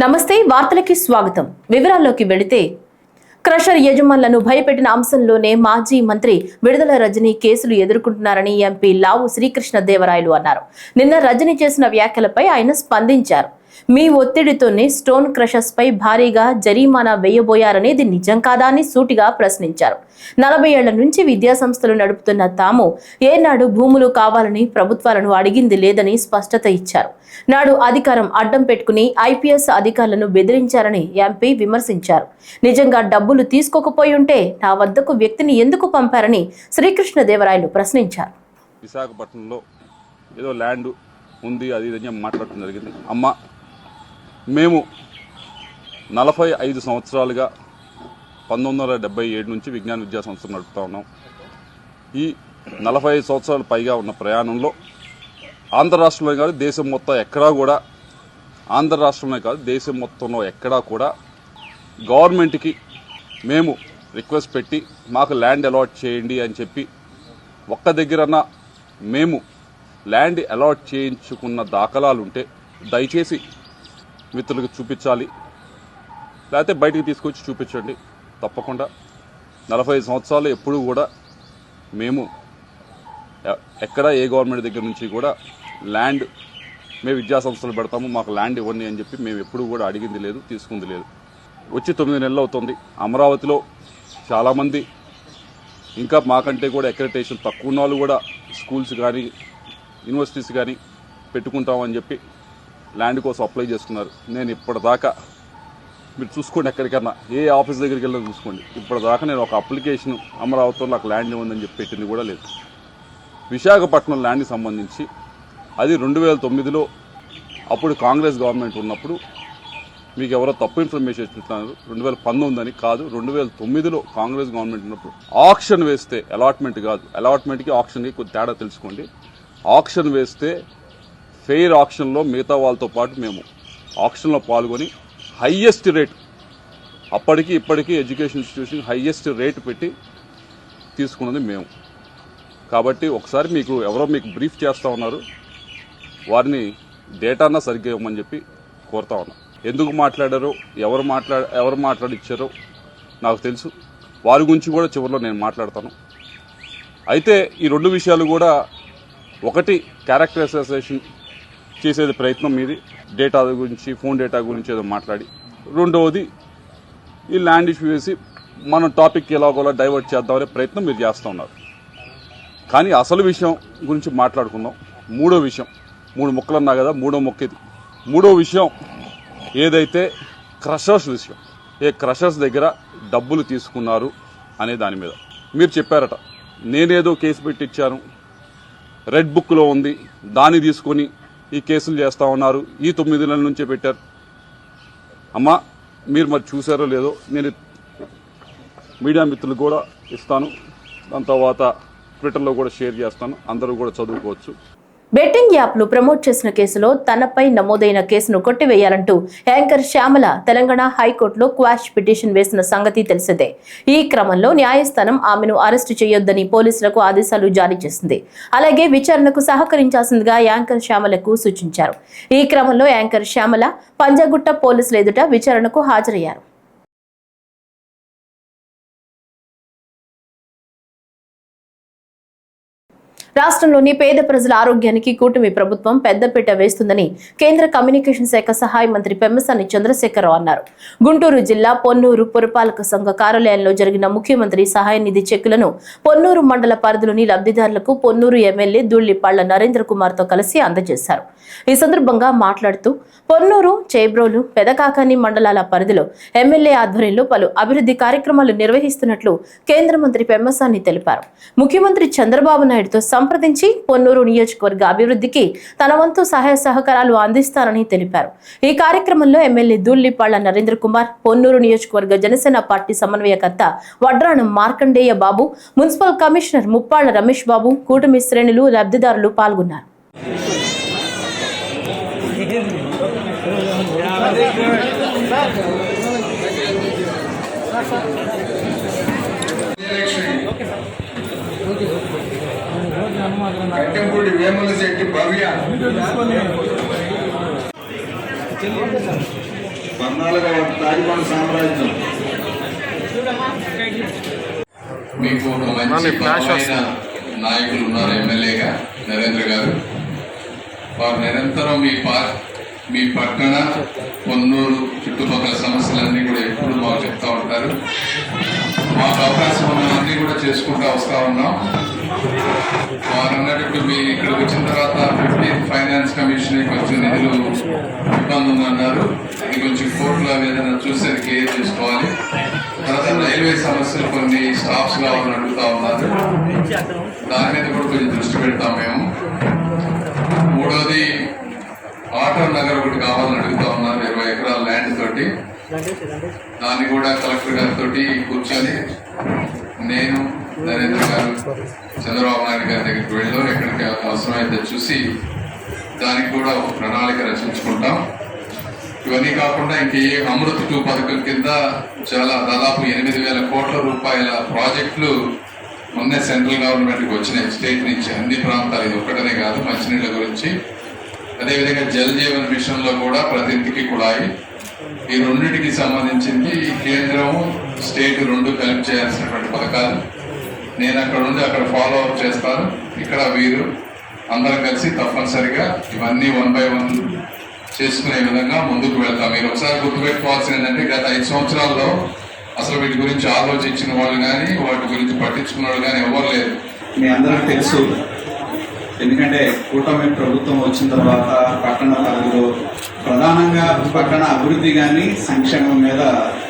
నమస్తే వార్తలకి స్వాగతం. వివరాల్లోకి వెళితే క్రషర్ యజమానులను భయపెట్టిన అంశంలోనే మాజీ మంత్రి విడుదల రజనీ కేసులు ఎదుర్కొంటున్నారని ఎంపీ లావు శ్రీకృష్ణదేవరాయలు అన్నారు. నిన్న రజనీ చేసిన వ్యాఖ్యలపై ఆయన స్పందించారు. మీ ఒత్తిడితోనే స్టోన్ క్రషర్స్ పై భారీగా జరిమానా వేయబోయారనేది నిజం కాదా అని సూటిగా ప్రశ్నించారు. 40 ఏళ్ల నుంచి విద్యా సంస్థలు నడుపుతున్న తాము ఏనాడు భూములు కావాలని ప్రభుత్వాలను అడిగింది లేదని స్పష్టత ఇచ్చారు. నాడు అధికారం అడ్డం పెట్టుకుని ఐపీఎస్ అధికారులను బెదిరించారని ఎంపీ విమర్శించారు. నిజంగా డబ్బులు తీసుకోకపోయి ఉంటే నా వద్దకు వ్యక్తిని ఎందుకు పంపారని శ్రీకృష్ణదేవరాయలు ప్రశ్నించారు. విశాఖపట్నంలో ఏదో ల్యాండ్ ఉంది అది ఇది మాట్లాడటం జరిగింది. అమ్మ, మేము 45 సంవత్సరాలుగా 1977 నుంచి విజ్ఞాన విద్యా సంస్థలు నడుపుతా ఉన్నాం. ఈ 45 సంవత్సరాల పైగా ఉన్న ప్రయాణంలో ఆంధ్ర రాష్ట్రంలో కాదు దేశం మొత్తం ఎక్కడా కూడా ఆంధ్ర రాష్ట్రంలో కాదు దేశం మొత్తంలో ఎక్కడా కూడా గవర్నమెంట్కి మేము రిక్వెస్ట్ పెట్టి మాకు ల్యాండ్ అలాట్ చేయండి అని చెప్పి ఒక్క దగ్గరన్నా మేము ల్యాండ్ అలాట్ చేయించుకున్న దాఖలాలు ఉంటే దయచేసి మిత్రులకు చూపించాలి, లేకపోతే బయటికి తీసుకొచ్చి చూపించండి. తప్పకుండా 45 సంవత్సరాలు ఎప్పుడూ కూడా మేము ఎక్కడ ఏ గవర్నమెంట్ దగ్గర నుంచి కూడా ల్యాండ్ మేము విద్యా సంస్థలు పెడతాము మాకు ల్యాండ్ ఇవ్వండి అని చెప్పి మేము ఎప్పుడూ కూడా అడిగింది లేదు, తీసుకుంది లేదు. వచ్చి 9 నెలలు అవుతుంది. అమరావతిలో చాలామంది ఇంకా మాకంటే కూడా అక్రెడిటేషన్ తక్కువ ఉన్న వాళ్ళు కూడా స్కూల్స్ కానీ యూనివర్సిటీస్ కానీ పెట్టుకుంటామని చెప్పి ల్యాండ్ కోసం అప్లై చేసుకున్నారు. నేను ఇప్పటిదాకా మీరు చూసుకోండి, ఎక్కడికన్నా ఏ ఆఫీస్ దగ్గరికి వెళ్ళి చూసుకోండి, ఇప్పటిదాకా నేను ఒక అప్లికేషన్ అమరావతిలో నాకు ల్యాండ్ ఉందని చెప్పి పెట్టింది కూడా లేదు. విశాఖపట్నం ల్యాండ్కి సంబంధించి అది 2009లో అప్పుడు కాంగ్రెస్ గవర్నమెంట్ ఉన్నప్పుడు మీకు ఎవరో తప్పు ఇన్ఫర్మేషన్ ఇస్తున్నారు. 2019 అని కాదు, 2009లో కాంగ్రెస్ గవర్నమెంట్ ఉన్నప్పుడు ఆక్షన్ వేస్తే అలాట్మెంట్ కాదు, అలాట్మెంట్కి ఆక్షన్కి కొద్ది తేడా తెలుసుకోండి. ఆక్షన్ వేస్తే ఫెయిర్ ఆక్షన్లో మిగతా వాళ్ళతో పాటు మేము ఆక్షన్లో పాల్గొని హయ్యెస్ట్ రేట్ అప్పటికి ఇప్పటికీ ఎడ్యుకేషన్ ఇన్స్టిట్యూషన్ హయ్యెస్ట్ రేట్ పెట్టి తీసుకున్నది మేము. కాబట్టి ఒకసారి మీకు ఎవరో మీకు బ్రీఫ్ చేస్తూ ఉన్నారు, వారిని డేటానా సరిగ్గా ఇవ్వమని చెప్పి కోరుతా ఉన్నాం. ఎందుకు మాట్లాడారో ఎవరు మాట్లాడిచ్చారో నాకు తెలుసు. వారి గురించి కూడా చివరిలో నేను మాట్లాడతాను. అయితే ఈ 2 విషయాలు కూడా, ఒకటి క్యారెక్టర్ అసోసియేషన్ చేసేది ప్రయత్నం మీది, డేటా గురించి ఫోన్ డేటా గురించి ఏదో మాట్లాడి, రెండవది ఈ ల్యాండ్ ఇష్యూ వేసి మనం టాపిక్ ఎలాగోలా డైవర్ట్ చేద్దామనే ప్రయత్నం మీరు చేస్తూ ఉన్నారు. కానీ అసలు విషయం గురించి మాట్లాడుకుందాం. మూడో విషయం, 3 ముక్కలు అన్నా కదా, మూడో మొక్క ఇది. మూడో విషయం ఏదైతే క్రషర్స్ విషయం, ఏ క్రషర్స్ దగ్గర డబ్బులు తీసుకున్నారు అనే దాని మీద మీరు చెప్పారట. నేనేదో కేసు పెట్టించాను, రెడ్ బుక్లో ఉంది, దాన్ని తీసుకొని ఈ కేసులు చేస్తూ ఉన్నారు, ఈ 9 నెలల నుంచే పెట్టారు. అమ్మా, మీరు మరి చూసారో లేదో నేను మీడియా మిత్రులు కూడా ఇస్తాను, దాని తర్వాత ట్విట్టర్లో కూడా షేర్ చేస్తాను, అందరూ కూడా చదువుకోవచ్చు. బెట్టింగ్ యాప్లు ప్రమోట్ చేసిన కేసులో తనపై నమోదైన కేసును కొట్టివేయాలంటూ యాంకర్ శ్యామల తెలంగాణ హైకోర్టులో క్వాష్ పిటిషన్ వేసిన సంగతి తెలిసిందే. ఈ క్రమంలో న్యాయస్థానం ఆమెను అరెస్టు చేయొద్దని పోలీసులకు ఆదేశాలు జారీ చేసింది. అలాగే విచారణకు సహకరించాల్సిందిగా యాంకర్ శ్యామలకు సూచించారు. ఈ క్రమంలో యాంకర్ శ్యామల పంజాగుట్ట పోలీసుల ఎదుట విచారణకు హాజరయ్యారు. రాష్ట్రంలోని పేద ప్రజల ఆరోగ్యానికి కూటమి ప్రభుత్వం పెద్దపీట వేస్తుందని కేంద్ర కమ్యూనికేషన్ శాఖ సహాయ మంత్రి పెమ్మసాని చంద్రశేఖరరావు అన్నారు. గుంటూరు జిల్లా పొన్నూరు పురపాలక సంఘ కార్యాలయంలో జరిగిన ముఖ్యమంత్రి సహాయ నిధి చెక్కులను పొన్నూరు మండల పరిధిలోని లబ్ధిదారులకు పొన్నూరు ఎమ్మెల్యే దుళ్లిపాళ్ల నరేంద్ర కుమార్ తో కలిసి అందజేశారు. ఈ సందర్భంగా మాట్లాడుతూ పొన్నూరు, చేబ్రోలు, పెదకాకాని మండలాల పరిధిలో ఎమ్మెల్యే ఆధ్వర్యంలో పలు అభివృద్ధి కార్యక్రమాలు నిర్వహిస్తున్నట్లు కేంద్ర మంత్రి పెమ్మసాని తెలిపారు. ముఖ్యమంత్రి చంద్రబాబు నాయుడుతో సంప్రదించి పొన్నూరు నియోజకవర్గ అభివృద్ధికి తన వంతు సహాయ సహకారాలు అందిస్తారని తెలిపారు. ఈ కార్యక్రమంలో ఎమ్మెల్యే దుళ్లిపాళ్ల నరేంద్ర కుమార్, పొన్నూరు నియోజకవర్గ జనసేన పార్టీ సమన్వయకర్త వడ్రాణం మార్కండేయ బాబు, మున్సిపల్ కమిషనర్ ముప్పాళ్ల రమేష్ బాబు, కూటమి శ్రేణులు, లబ్ధిదారులు పాల్గొన్నారు. కట్టెంపూడి వేముల శెట్టి భవ్య 14వ తాలిబాన్ సామ్రాజ్యం మీకు ఒక మంచి బలమైన నాయకులు ఉన్నారు ఎమ్మెల్యేగా నరేంద్ర గారు. వారు నిరంతరం మీ పట్టణ పొన్నూరు చుట్టుపక్కల సమస్యలన్నీ కూడా ఎప్పుడు మాకు చెప్తా ఉంటారు. మాకు అవకాశం ఉన్నవన్నీ కూడా చేసుకుంటూ వస్తూ ఉన్నాం. వారు అన్నట్టు మీ ఇక్కడికి వచ్చిన తర్వాత 15th ఫైనాన్స్ కమిషన్ కొంచెం నిధులు ఇబ్బంది ఉందన్నారు. అది కొంచెం కోర్టులో ఏదైనా చూసి అది క్లియర్ చేసుకోవాలి. తర్వాత రైల్వే సమస్యలు కొన్ని స్టాప్స్ కావాలని అడుగుతా ఉన్నారు. దాని మీద కూడా కొంచెం దృష్టి పెడతాం మేము. మూడోది ఆటో నగర్ ఒకటి కావాలని అడుగుతా ఉన్నారు 20 ఎకరాల ల్యాండ్ తోటి. దాన్ని కూడా కలెక్టర్ గారితో కూర్చొని నేను నరేంద్ర గారు చంద్రబాబు నాయుడు గారి దగ్గరికి వెళ్ళో ఎక్కడికి అవసరమైతే చూసి దానికి కూడా ఒక ప్రణాళిక రచించుకుంటాం. ఇవన్నీ కాకుండా ఇంకే అమృత్ 2 పథకం కింద దాదాపు 8,000 కోట్ల రూపాయల ప్రాజెక్టులు మొన్నే సెంట్రల్ గవర్నమెంట్కి వచ్చినాయి, స్టేట్ నుంచి అన్ని ప్రాంతాలు. ఇది ఒక్కటనే కాదు, మంచినీళ్ళ గురించి. అదేవిధంగా జల్ జీవన్ మిషన్ లో కూడా ప్రతి ఇంటికి కుళాయి. ఈ రెండింటికి సంబంధించింది కేంద్రం స్టేట్ రెండు కలిపి చేయాల్సినటువంటి పథకాలు. నేను అక్కడ ఉండి అక్కడ ఫాలో అప్ చేస్తాను. ఇక్కడ వీరు అందరం కలిసి తప్పనిసరిగా ఇవన్నీ 1 by 1 చేసుకునే విధంగా ముందుకు వెళ్తాం. మీరు ఒకసారి గుర్తుపెట్టుకోవాల్సింది ఏంటంటే గత 5 సంవత్సరాల్లో అసలు వీటి గురించి ఆలోచించిన వాళ్ళు కానీ వాటి గురించి పట్టించుకున్న వాళ్ళు కానీ ఎవరు లేరు. మీ అందరికీ తెలుసు. ఎందుకంటే కూటమి ప్రభుత్వం వచ్చిన తర్వాత పట్టణ పరిధిలో ప్రధానంగా పట్టణ అభివృద్ధి కానీ సంక్షేమం మీద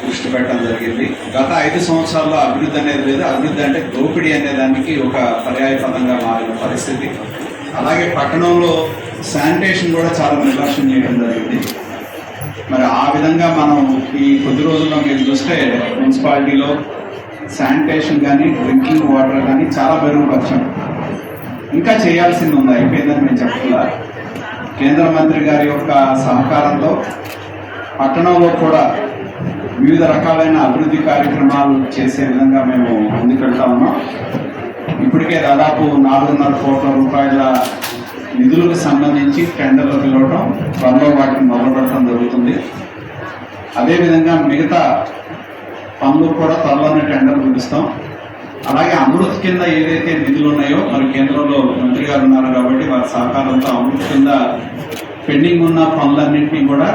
దృష్టి పెట్టడం జరిగింది. గత 5 సంవత్సరాల్లో అభివృద్ధి అనేది లేదు. అభివృద్ధి అంటే దోపిడీ అనే దానికి ఒక పర్యాయ పదంగా మారిన పరిస్థితి. అలాగే పట్టణంలో శానిటేషన్ కూడా చాలా నిర్లక్ష్యం చేయడం జరిగింది. మరి ఆ విధంగా మనం ఈ కొద్ది రోజుల్లో మీరు చూస్తే మున్సిపాలిటీలో శానిటేషన్ కానీ డ్రింకింగ్ వాటర్ కానీ చాలా మెరుగుపరిచాం. ఇంకా చేయాల్సింది ఉంది, అయిపోయిందని మేము చెప్పట్లా. కేంద్ర మంత్రి గారి యొక్క సహకారంతో పట్టణంలో కూడా వివిధ రకాలైన అభివృద్ధి కార్యక్రమాలు చేసే విధంగా మేము ముందుకెళ్తా ఉన్నాం. ఇప్పటికే దాదాపు 4.5 కోట్ల రూపాయల నిధులకు సంబంధించి టెండర్లు పిలవడం, త్వరలో వాటిని మొదలుపెట్టడం జరుగుతుంది. అదేవిధంగా మిగతా పనులు కూడా త్వరలోనే టెండర్లు పిలుస్తాం. అలాగే అమృత్ కింద ఏదైతే నిధులు ఉన్నాయో మరి కేంద్రంలో మంత్రి గారు ఉన్నారు కాబట్టి వారి సహకారంతో అమృత్ కింద పెండింగ్ ఉన్న పనులన్నింటినీ కూడా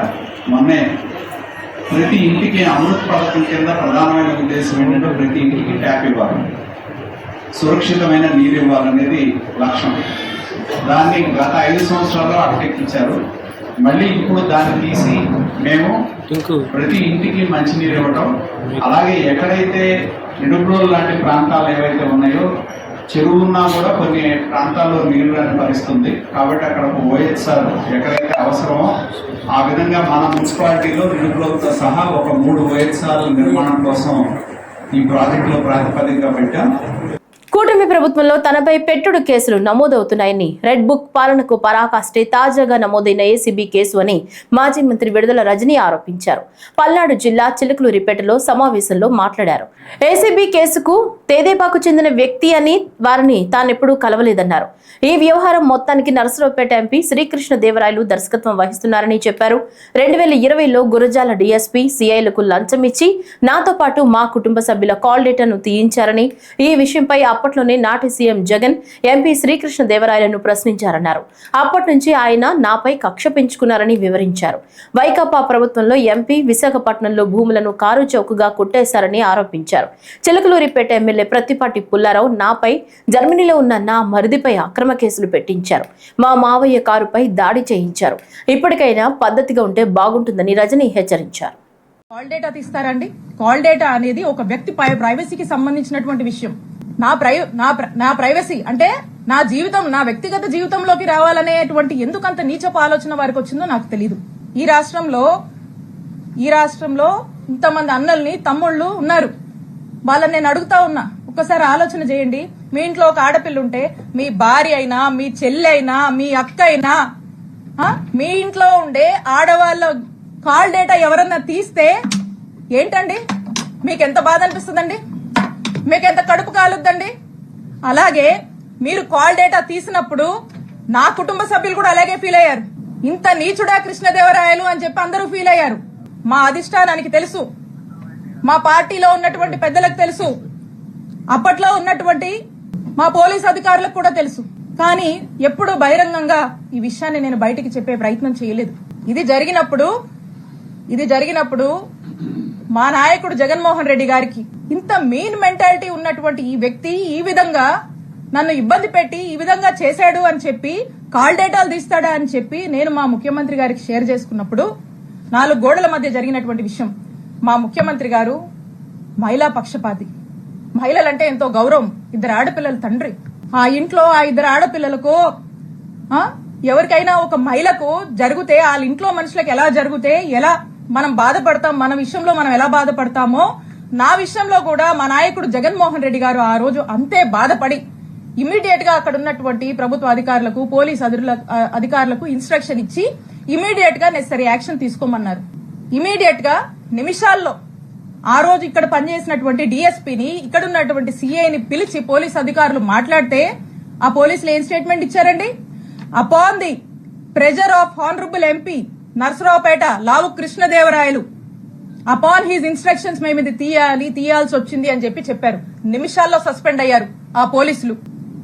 మొన్నే ప్రతి ఇంటికి అమృత్ పథకం కింద ప్రధానమైన ఉద్దేశం ఏంటంటే ప్రతి ఇంటికి ట్యాప్ ఇవ్వాలి, సురక్షితమైన నీరు ఇవ్వాలనేది లక్ష్యం. దాన్ని గత 5 సంవత్సరాల్లో అటకెక్కించారు. మళ్ళీ ఇప్పుడు దాన్ని తీసి మేము ప్రతి ఇంటికి మంచినీరు ఇవ్వటం, అలాగే ఎక్కడైతే నిడుబ్రోలు లాంటి ప్రాంతాలు ఏవైతే ఉన్నాయో చెరువు ఉన్నా కూడా కొన్ని ప్రాంతాల్లో నీరు రాని పరిస్థితుంది. కాబట్టి అక్కడ ఒక ఓహెచ్ఆర్ ఎక్కడైతే అవసరమో ఆ విధంగా మన మున్సిపాలిటీలో నిడుబ్రోలతో సహా ఒక 3 ఓహెచ్ఆర్ల నిర్మాణం కోసం ఈ ప్రాజెక్టులో ప్రాతిపదికగా పెట్టాం. కూటమి ప్రభుత్వంలో తనపై పెట్టుడు కేసులు నమోదవుతున్నాయని, రెడ్ బుక్ పాలనకు పరాకాష్టే తాజాగా నమోదైన ఏసీబీ కేసు అని మాజీ మంత్రి విడుదల రజనీ ఆరోపించారు. పల్నాడు జిల్లా చిలుకలూరిపేటలో సమావేశంలో మాట్లాడారు. ఏసీబీ కేసుకు తేదేపాకు చెందిన వ్యక్తి అని వారిని తానెప్పుడూ కలవలేదన్నారు. ఈ వ్యవహారం మొత్తానికి నరసరావుపేట ఎంపీ శ్రీకృష్ణ దేవరాయలు దర్శకత్వం వహిస్తున్నారని చెప్పారు. 2020లో గురజాల డీఎస్పీ సీఐలకు లంచం ఇచ్చి నాతో పాటు మా కుటుంబ సభ్యుల కాల్ డేటాను తీయించారని, ఈ విషయంపై అప్పట్లోనే నాటి సీఎం జగన్ ఎంపీ శ్రీకృష్ణ దేవరాయలను ప్రశ్నించారన్నారు. అప్పటి నుంచి ఆయన నాపై కక్ష పెంచుకున్నారని వివరించారు. వైకాపా ప్రభుత్వంలో ఎంపీ విశాఖపట్నంలో భూములను కారు చౌకగా కొట్టేశారని ఆరోపించారు. చిలకలూరిపేట ఎమ్మెల్యే ప్రత్తిపాటి పుల్లారావు నాపై జర్మనీలో ఉన్న నా మరిదిపై అక్రమ కేసులు పెట్టించారు. మా మావయ్య కారుపై దాడి చేయించారు. ఇప్పటికైనా పద్ధతిగా ఉంటే బాగుంటుందని రజనీ హెచ్చరించారు. కాల్ డేటా తీస్తారండి. కాల్ డేటా అనేది ఒక వ్యక్తి ప్రైవసీకి సంబంధించినటువంటి విషయం. నా ప్రైవసీ అంటే నా జీవితం, నా వ్యక్తిగత జీవితంలోకి రావాలనేటువంటి ఎందుకంత నీచపు ఆలోచన వారికి వచ్చిందో నాకు తెలీదు. ఈ రాష్ట్రంలో ఇంతమంది అన్నల్ని తమ్ముళ్ళు ఉన్నారు. వాళ్ళని నేను అడుగుతా ఉన్నా, ఒక్కసారి ఆలోచన చేయండి. మీ ఇంట్లో ఒక ఆడపిల్ల ఉంటే మీ భార్య అయినా, మీ చెల్లి అయినా, మీ అక్క అయినా, మీ ఇంట్లో ఉండే ఆడవాళ్ళ కాల్ డేటా ఎవరన్నా తీస్తే ఏంటండి మీకెంత బాధ అనిపిస్తుందండి? మీకెంత కడుపు కాలుద్దండి? అలాగే మీరు కాల్ డేటా తీసినప్పుడు నా కుటుంబ సభ్యులు కూడా అలాగే ఫీల్ అయ్యారు. ఇంత నీచుడా కృష్ణదేవరాయలు అని చెప్పి అందరూ ఫీల్ అయ్యారు. మా అధిష్టానానికి తెలుసు, మా పార్టీలో ఉన్నటువంటి పెద్దలకు తెలుసు, అప్పట్లో ఉన్నటువంటి మా పోలీస్ అధికారులకు కూడా తెలుసు. కానీ ఎప్పుడు బహిరంగంగా ఈ విషయాన్ని నేను బయటికి చెప్పే ప్రయత్నం చేయలేదు. ఇది జరిగినప్పుడు మా నాయకుడు జగన్మోహన్ రెడ్డి గారికి ఇంత మీన్ మెంటాలిటీ ఉన్నటువంటి ఈ వ్యక్తి ఈ విధంగా నన్ను ఇబ్బంది పెట్టి ఈ విధంగా చేశాడు అని చెప్పి కాల్ డేటాలు తీస్తాడా అని చెప్పి నేను మా ముఖ్యమంత్రి గారికి షేర్ చేసుకున్నప్పుడు 4 గోడల మధ్య జరిగినటువంటి విషయం. మా ముఖ్యమంత్రి గారు మహిళా పక్షపాతి, మహిళలంటే ఎంతో గౌరవం, 2 ఆడపిల్లల తండ్రి. ఆ ఇంట్లో ఆ 2 ఆడపిల్లలకు ఎవరికైనా ఒక మహిళకు జరిగితే వాళ్ళ ఇంట్లో మనుషులకు ఎలా జరిగితే ఎలా మనం బాధపడతాం, మన విషయంలో మనం ఎలా బాధపడతామో నా విషయంలో కూడా మా నాయకుడు జగన్మోహన్ రెడ్డి గారు ఆ రోజు అంతే బాధపడి ఇమీడియట్ గా అక్కడ ఉన్నటువంటి ప్రభుత్వ అధికారులకు, పోలీస్ అధికారులకు ఇన్స్ట్రక్షన్ ఇచ్చి ఇమీడియట్ గా నెసరీ యాక్షన్ తీసుకోమన్నారు. ఇమీడియట్ గా నిమిషాల్లో ఆ రోజు ఇక్కడ పనిచేసినటువంటి డిఎస్పీని, ఇక్కడ ఉన్నటువంటి సిఐని పిలిచి పోలీస్ అధికారులు మాట్లాడితే ఆ పోలీసులు ఏం స్టేట్మెంట్ ఇచ్చారండి? Upon the pressure of honourable MP Narasaraopet Lavu Krishnadevarayalu, upon his instructions మేము ఇది తీయాల్సి వచ్చింది అని చెప్పారు. నిమిషాల్లో సస్పెండ్ అయ్యారు ఆ పోలీసులు.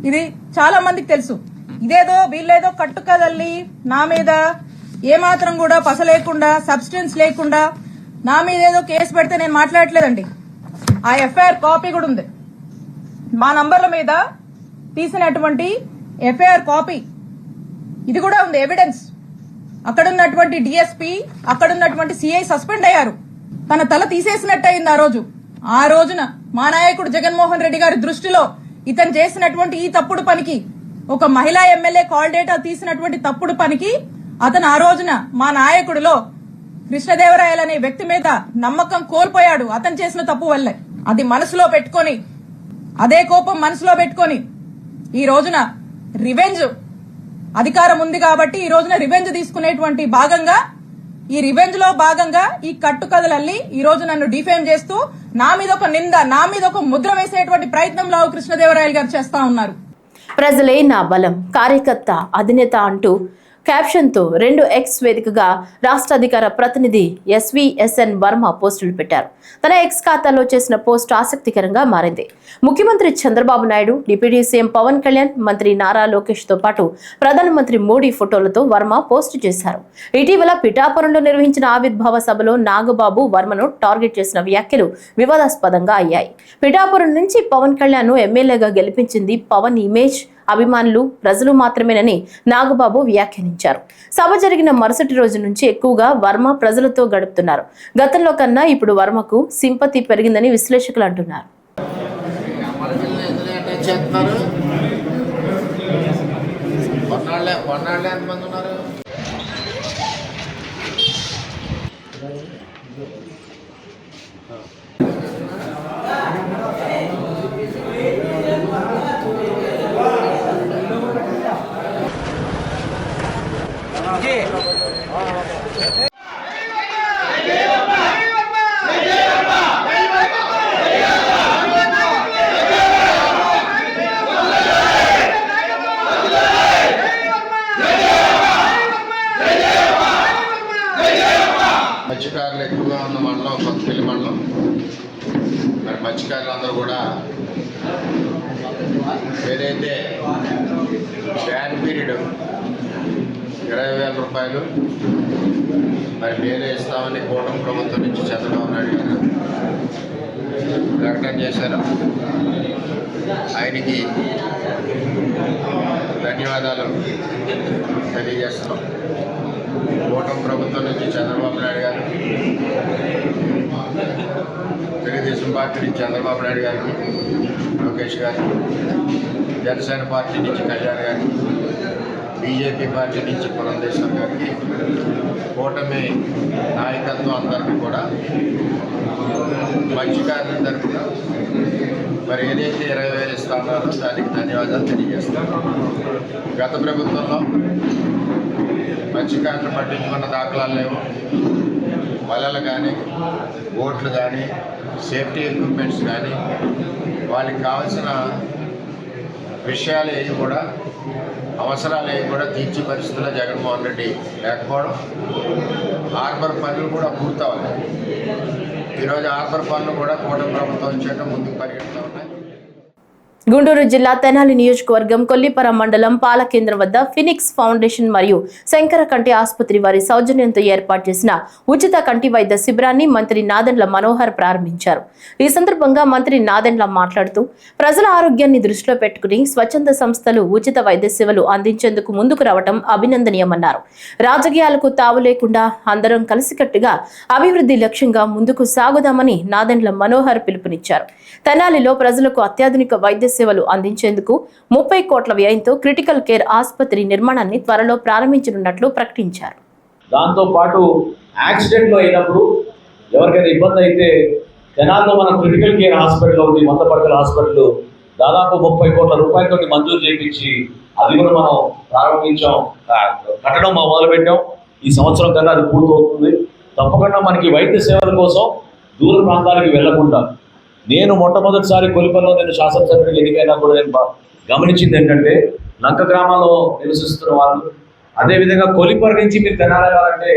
ఇది చాలా మందికి తెలుసు. ఇదేదో వీళ్ళేదో కట్టుకదల్లి నా మీద ఏమాత్రం కూడా పస లేకుండా, సబ్స్టెన్స్ లేకుండా నా మీద ఏదో కేసు పెడితే నేను మాట్లాడట్లేదండి. ఆ ఎఫ్ఐఆర్ కాపీ కూడా ఉంది. మా నంబర్ల మీద తీసినటువంటి ఎఫ్ఐఆర్ కాపీ ఇది కూడా ఉంది, ఎవిడెన్స్. అక్కడున్నటువంటి డిఎస్పీ, అక్కడున్నటువంటి సిఐ సస్పెండ్ అయ్యారు. తన తల తీసేసినట్టు అయింది ఆ రోజున. మా నాయకుడు జగన్మోహన్ రెడ్డి గారి దృష్టిలో ఇతను చేసినటువంటి ఈ తప్పుడు పనికి, ఒక మహిళా ఎమ్మెల్యే కాల్ డేటా తీసినటువంటి తప్పుడు పనికి అతను ఆ రోజున మా నాయకుడిలో కృష్ణదేవరాయలు అనే వ్యక్తి మీద నమ్మకం కోల్పోయాడు. అతను చేసిన తప్పు వల్లే. అది మనసులో పెట్టుకొని, అదే కోపం మనసులో పెట్టుకొని ఈ రోజున రివెంజ్, అధికారం ఉంది కాబట్టి ఈ రోజున రివెంజ్ తీసుకునేటువంటి భాగంగా, ఈ రివెంజ్ లో భాగంగా ఈ కట్టుకథలల్లి ఈ రోజు నన్ను డిఫేమ్ చేస్తూ నా మీద ఒక నింద, నా మీద ఒక ముద్ర వేసేటువంటి ప్రయత్నం లావు కృష్ణదేవరాయలు గారు చేస్తా ఉన్నారు. ప్రజలే నా బలం, కార్యకర్త అధినేత అంటూ క్యాప్షన్తో 2X వేదికగా రాష్ట్ర అధికార ప్రతినిధి SVSN వర్మ పోస్టులు పెట్టారు. తన ఎక్స్ ఖాతాలో చేసిన పోస్ట్ ఆసక్తికరంగా మారింది. ముఖ్యమంత్రి చంద్రబాబు నాయుడు, డిప్యూటీ సీఎం పవన్ కళ్యాణ్, మంత్రి నారా లోకేష్ తో పాటు ప్రధానమంత్రి మోడీ ఫోటోలతో వర్మ పోస్టు చేశారు. ఇటీవల పిఠాపురంలో నిర్వహించిన ఆవిర్భావ సభలో నాగబాబు వర్మను టార్గెట్ చేసిన వ్యాఖ్యలు వివాదాస్పదంగా అయ్యాయి. పిఠాపురం నుంచి పవన్ కళ్యాణ్ ఎమ్మెల్యేగా గెలిపించింది పవన్ ఇమేజ్, అభిమానులు, ప్రజలు మాత్రమేనని నాగబాబు వ్యాఖ్యానించారు. సభ జరిగిన మరుసటి రోజు నుంచి ఎక్కువగా వర్మ ప్రజలతో గడుపుతున్నారు. గతంలో కన్నా ఇప్పుడు వర్మకు సింపతి పెరిగిందని విశ్లేషకులు అంటున్నారు. మత్స్యకారులు ఎక్కువగా ఉన్న మండలం కొత్తపల్లి మండలం. మరి మత్స్యకారులందరూ కూడా ఏదైతే బ్యాన్ పీరియడ్ 20,000 రూపాయలు మరి వేరే ఇస్తామని కూటమి ప్రభుత్వం నుంచి చంద్రబాబు నాయుడు గారు ప్రకటన చేశారు. ఆయనకి ధన్యవాదాలు తెలియజేస్తున్నాం. కూటమి ప్రభుత్వం నుంచి చంద్రబాబు నాయుడు గారు, తెలుగుదేశం పార్టీ నుంచి చంద్రబాబు నాయుడు గారికి, లోకేష్ గారికి, జనసేన పార్టీ నుంచి కళ్యాణ్ గారికి, బీజేపీ పార్టీ నుంచి పురంధేశ్వర్ గారికి, కూటమి నాయకత్వం అందరికీ కూడా మత్స్యకారుల తరఫున మరి ఏదైతే 20,000 ఇస్తామో దానికి ధన్యవాదాలు తెలియజేస్తాను. గత ప్రభుత్వంలో మత్స్యకారులు పట్టించుకున్న దాఖలాలు లేవు. వలలు కానీ, బోట్లు కానీ, సేఫ్టీ ఎక్విప్మెంట్స్ కానీ, వాళ్ళకి కావాల్సిన విషయాలు ఏవి కూడా అవసరాలు ఏవి కూడా తీర్చే పరిస్థితుల్లో జగన్మోహన్ రెడ్డి లేకపోవడం, హార్బర్ పనులు కూడా పూర్తవాలి. ఈరోజు హార్బర్ పనులు కూడా కూటమి ప్రభుత్వం వచ్చాక ముందుకు పరిగెడుతూ ఉన్నాయి. గుంటూరు జిల్లా తెనాలి నియోజకవర్గం కొల్లిపర మండలం పాలకేంద్రం వద్ద ఫినిక్స్ ఫౌండేషన్ మరియు శంకర కంటి ఆసుపత్రి వారి సౌజన్యంతో ఏర్పాటు చేసిన ఉచిత కంటి వైద్య శిబిరాన్ని మంత్రి నాదెండ్ల మనోహర్ ప్రారంభించారు. ఈ సందర్భంగా మంత్రి నాదెండ్ల మాట్లాడుతూ ప్రజల ఆరోగ్యాన్ని దృష్టిలో పెట్టుకుని స్వచ్ఛంద సంస్థలు ఉచిత వైద్య సేవలు అందించేందుకు ముందుకు రావడం అభినందనీయమన్నారు. రాజకీయాలకు తావు లేకుండా అందరం కలిసికట్టుగా అభివృద్ధి లక్ష్యంగా ముందుకు సాగుదామని నాదెండ్ల మనోహర్ పిలుపునిచ్చారు. తెనాలిలో ప్రజలకు అత్యాధునిక వైద్య సేవలు అందించేందుకు 30 కోట్ల వ్యయంతో క్రిటికల్ కేర్ ఆసుపత్రి నిర్మాణాన్ని త్వరలో ప్రారంభించనున్నట్లు ప్రకటించారు. దాంతో పాటు యాక్సిడెంట్లు అయినప్పుడు ఎవరికైనా ఇబ్బంది అయితే తెనాల్లో మన క్రిటికల్ కేర్ హాస్పిటల్ ఉంది, వంద పడకల హాస్పిటల్ దాదాపు 30 కోట్ల రూపాయలతో మంజూరు చేయించి అది కూడా మనం ప్రారంభించాం, కట్టడం మొదలుపెట్టాం. ఈ సంవత్సరం కన్నా అది పూర్తవుతుంది. తప్పకుండా మనకి వైద్య సేవల కోసం దూర ప్రాంతాలకు వెళ్లకుండా, నేను మొట్టమొదటిసారి కొలిపల్లో నేను శాసనసభ్యుడికి ఎన్నికైనా కూడా నేను గమనించింది ఏంటంటే, లంక గ్రామాల్లో నివసిస్తున్న వాళ్ళు, అదేవిధంగా కొలిపర్ నుంచి మీరు తెనాలంటే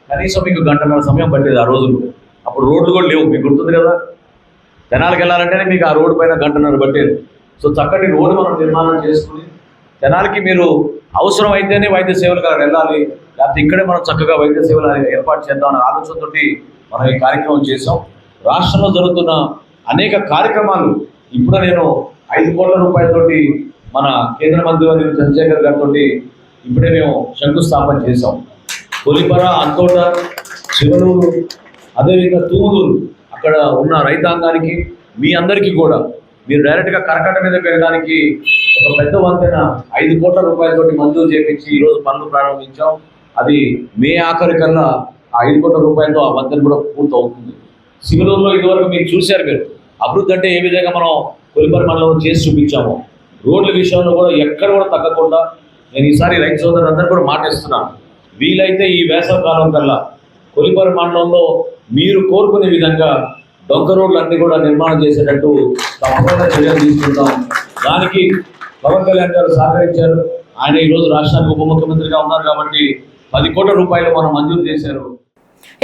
కనీసం మీకు గంటన్నర సమయం పట్టేది ఆ రోజులు. అప్పుడు రోడ్లు కూడా లేవు, మీకు గుర్తుంది కదా. తెనాలకు వెళ్ళాలంటేనే మీకు ఆ రోడ్డు పైన గంటన్నర పట్టేది. సో చక్కటి రోడ్డు మనం నిర్మాణం చేసుకుని తెనాలకి మీరు అవసరం అయితేనే వైద్య సేవలు అక్కడ వెళ్ళాలి, లేకపోతే ఇక్కడే మనం చక్కగా వైద్య సేవలు ఏర్పాటు చేద్దామనే ఆలోచనతోటి మనం ఈ కార్యక్రమం చేసాం. రాష్ట్రంలో జరుగుతున్న అనేక కార్యక్రమాలు ఇప్పుడు నేను 5 కోట్ల రూపాయలతోటి మన కేంద్ర మంత్రి చంద్రశేఖర్ గారితో ఇప్పుడే మేము శంకుస్థాపన చేసాం. కొలిపర, అంతోట, చివలూరు, అదేవిధంగా తూములూరు అక్కడ ఉన్న రైతాంగానికి మీ అందరికీ కూడా మీరు డైరెక్ట్గా కరకట్ట మీద పెరగడానికి ఒక పెద్ద వంతెన 5 కోట్ల రూపాయలతోటి మంజూరు చేపించి ఈరోజు పనులు ప్రారంభించాం. అది మే ఆఖరి కల్లా ఆ 5 కోట్ల రూపాయలతో ఆ వంతెన కూడా పూర్తవుతుంది. సివిలూరులో ఇదివరకు మీరు చూశారు, మీరు అభివృద్ధి అంటే ఏ విధంగా మనం కొలిపర మండలంలో చేసి చూపించాము. రోడ్ల విషయంలో కూడా ఎక్కడ కూడా తగ్గకుండా నేను ఈసారి రైతు సోదరులందరూ కూడా మాటిస్తున్నాను. వీలైతే ఈ వేసవి కాలం కల్లా కొలిపర మండలంలో మీరు కోరుకునే విధంగా డొంక రోడ్లు అన్ని కూడా నిర్మాణం చేసేటట్టు తప్పకుండా చర్యలు తీసుకుంటాం. దానికి పవన్ కళ్యాణ్ గారు సహకరించారు. ఆయన ఈరోజు రాష్ట్రానికి ఉప ముఖ్యమంత్రిగా ఉన్నారు కాబట్టి 10 కోట్ల రూపాయలు మనం మంజూరు చేశారు.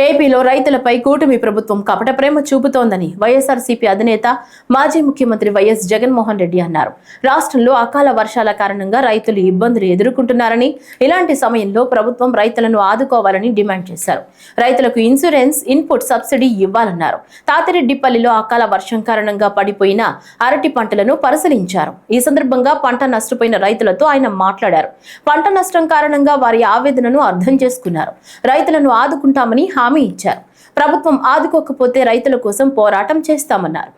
ఏపీలో రైతులపై కూటమి ప్రభుత్వం కపట ప్రేమ చూపుతోందని వైఎస్ఆర్సీపీ అధినేత మాజీ ముఖ్యమంత్రి వైఎస్ జగన్మోహన్ రెడ్డి అన్నారు. రాష్ట్రంలో అకాల వర్షాల కారణంగా రైతులు ఇబ్బందులు ఎదుర్కొంటున్నారని, ఇలాంటి సమయంలో ప్రభుత్వం రైతులను ఆదుకోవాలని డిమాండ్ చేశారు. రైతులకు ఇన్సూరెన్స్, ఇన్పుట్ సబ్సిడీ ఇవ్వాలన్నారు. తాతిరెడ్డిపల్లిలో అకాల వర్షం కారణంగా పడిపోయిన అరటి పంటలను పరిశీలించారు. ఈ సందర్భంగా పంట నష్టపోయిన రైతులతో ఆయన మాట్లాడారు. పంట నష్టం కారణంగా వారి ఆవేదనను అర్థం చేసుకున్నారు. రైతులను ఆదుకుంటామని హామీ ఇచ్చారు. ప్రభుత్వం ఆదుకోకపోతే రైతుల కోసం పోరాటం చేస్తామన్నారు.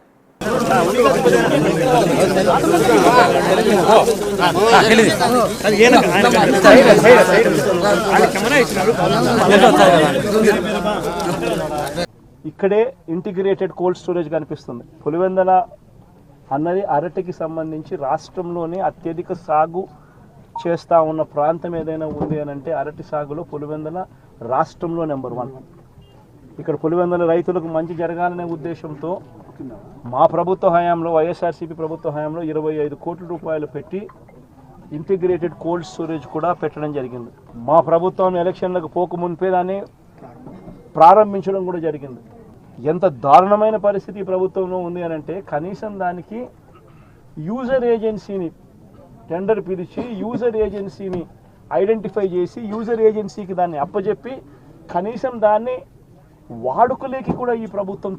ఇక్కడే ఇంటిగ్రేటెడ్ కోల్డ్ స్టోరేజ్ కనిపిస్తుంది. పులివెందల అన్నది అరటికి సంబంధించి రాష్ట్రంలోనే అత్యధిక సాగు చేస్తూ ఉన్న ప్రాంతం ఏదైనా ఉంది అని అంటే అరటి సాగులో పులివెందల రాష్ట్రంలో నెంబర్ 1. ఇక్కడ పులివెందల రైతులకు మంచి జరగాలనే ఉద్దేశంతో మా ప్రభుత్వ హయాంలో, వైఎస్ఆర్సీపీ ప్రభుత్వ హయాంలో 25 కోట్ల రూపాయలు పెట్టి ఇంటిగ్రేటెడ్ కోల్డ్ స్టోరేజ్ కూడా పెట్టడం జరిగింది. మా ప్రభుత్వం ఎలక్షన్లకు పోక మునిపే దాన్ని ప్రారంభించడం కూడా జరిగింది. ఎంత దారుణమైన పరిస్థితి ప్రభుత్వంలో ఉంది అని అంటే, కనీసం దానికి యూజర్ ఏజెన్సీని టెండర్ పిలిచి యూజర్ ఏజెన్సీని ఐడెంటిఫై చేసి యూజర్ ఏజెన్సీకి దాన్ని అప్పచెప్పి కనీసం దాన్ని వాడుకలేకి కూడా ఈ ప్రభుత్వం